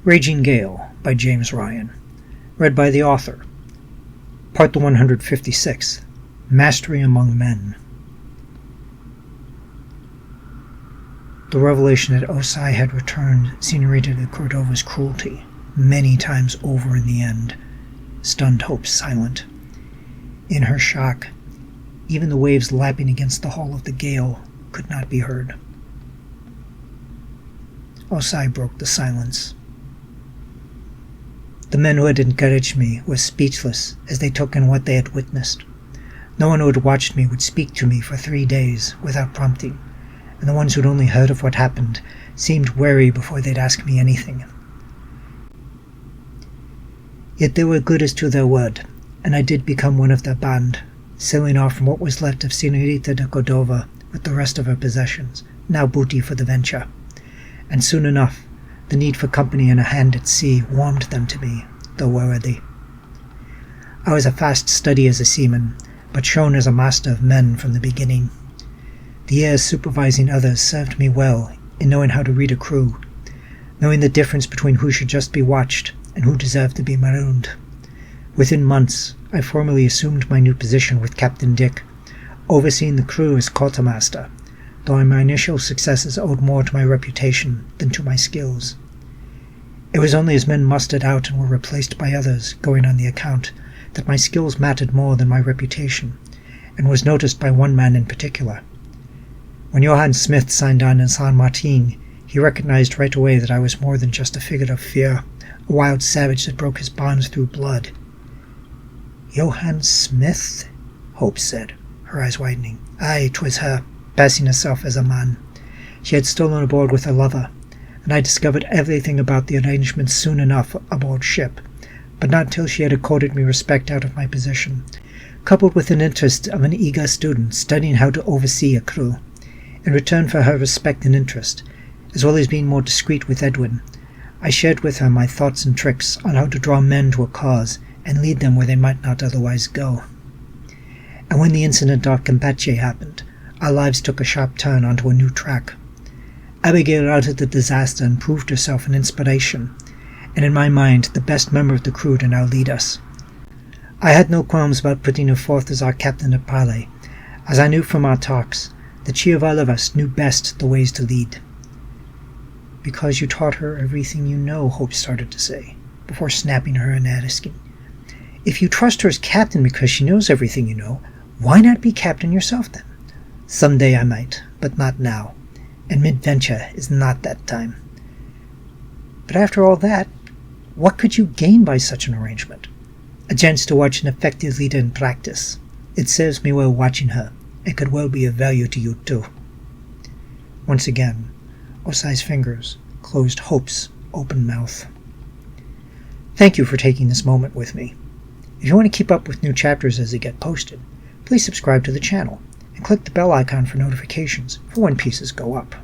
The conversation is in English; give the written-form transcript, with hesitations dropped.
Raging Gale by James Ryan. Read by the author. Part the 156th. Mastery Among Men. The revelation that Osai had returned Senorita de Cordova's cruelty many times over in the end stunned Hope silent. In her shock, even the waves lapping against the hull of the gale could not be heard. Osai broke the silence. The men who had encouraged me were speechless as they took in what they had witnessed. No one who had watched me would speak to me for 3 days without prompting, and the ones who had only heard of what happened seemed wary before they'd ask me anything. Yet they were good as to their word, and I did become one of their band, sailing off from what was left of Senorita de Cordova with the rest of her possessions, now booty for the venture. And soon enough, the need for company and a hand at sea warmed them to me, though warily. I was a fast study as a seaman, but shown as a master of men from the beginning. The years supervising others served me well in knowing how to read a crew, knowing the difference between who should just be watched and who deserved to be marooned. Within months, I formally assumed my new position with Captain Dick, overseeing the crew as quartermaster, though my initial successes owed more to my reputation than to my skills. It was only as men mustered out and were replaced by others going on the account that my skills mattered more than my reputation, and was noticed by one man in particular. When Johann Smith signed on in San Martin, he recognized right away that I was more than just a figure of fear, a wild savage that broke his bonds through blood. "Johann Smith?" Hope said, her eyes widening. Aye, 'twas her, passing herself as a man. She had stolen aboard with her lover, and I discovered everything about the arrangements soon enough aboard ship, but not till she had accorded me respect out of my position, coupled with an interest of an eager student studying how to oversee a crew. In return for her respect and interest, as well as being more discreet with Edwin, I shared with her my thoughts and tricks on how to draw men to a cause and lead them where they might not otherwise go. And when the incident off Campeche happened, our lives took a sharp turn onto a new track. Abigail routed the disaster and proved herself an inspiration, and in my mind the best member of the crew to now lead us. I had no qualms about putting her forth as our captain at parley, as I knew from our talks that she of all of us knew best the ways to lead. "Because you taught her everything you know," Hope started to say, before snapping her and asking, "If you trust her as captain because she knows everything you know, why not be captain yourself then?" "Someday I might, but not now, and mid-venture is not that time." "But after all that, what could you gain by such an arrangement?" "A chance to watch an effective leader in practice. It serves me well watching her. It could well be of value to you too." Once again, Osai's fingers closed Hope's open mouth. Thank you for taking this moment with me. If you want to keep up with new chapters as they get posted, please subscribe to the channel and click the bell icon for notifications for when pieces go up.